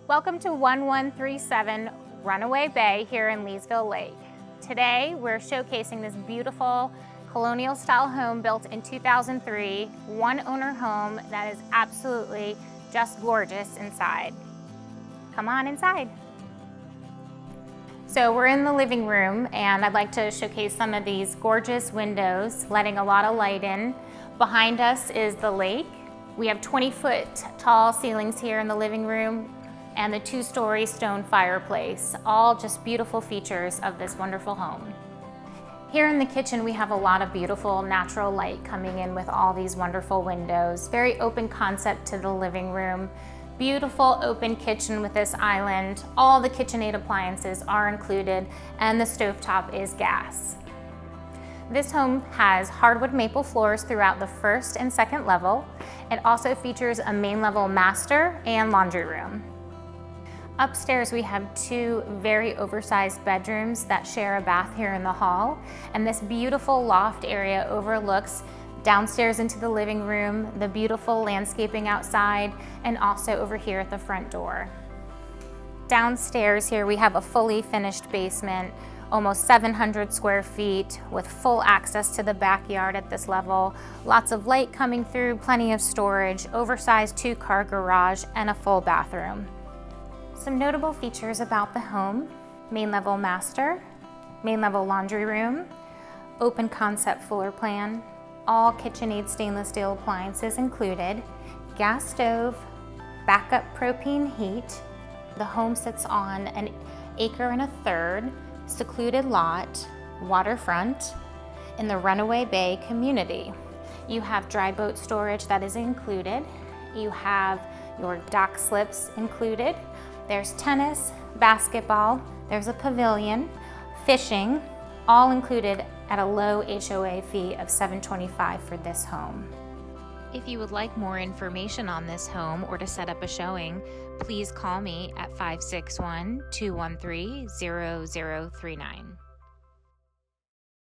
Welcome to 1137 Runaway Bay here in Leesville Lake. Today we're showcasing this beautiful colonial style home built in 2003, one owner home that is absolutely just gorgeous inside. Come on inside. So we're in the living room and I'd like to showcase some of these gorgeous windows, letting a lot of light in. Behind us is the lake. We have 20-foot tall ceilings here in the living room and the 2-story stone fireplace, all just beautiful features of this wonderful home. Here in the kitchen, we have a lot of beautiful natural light coming in with all these wonderful windows. Very open concept to the living room. Beautiful open kitchen with this island. All the KitchenAid appliances are included and the stovetop is gas. This home has hardwood maple floors throughout the first and second level. It also features a main level master and laundry room. Upstairs, we have 2 very oversized bedrooms that share a bath here in the hall, and this beautiful loft area overlooks downstairs into the living room, the beautiful landscaping outside, and also over here at the front door. Downstairs here, we have a fully finished basement, almost 700 square feet with full access to the backyard at this level, lots of light coming through, plenty of storage, oversized 2-car garage, and a full bathroom. Some notable features about the home: main level master, main level laundry room, open concept floor plan, all KitchenAid stainless steel appliances included, gas stove, backup propane heat. The home sits on an 1.25 acre secluded lot, waterfront, in the Runaway Bay community. You have dry boat storage that is included. You have your dock slips included. There's tennis, basketball, there's a pavilion, fishing, all included at a low HOA fee of $725 for this home. If you would like more information on this home or to set up a showing, please call me at 561-213-0039.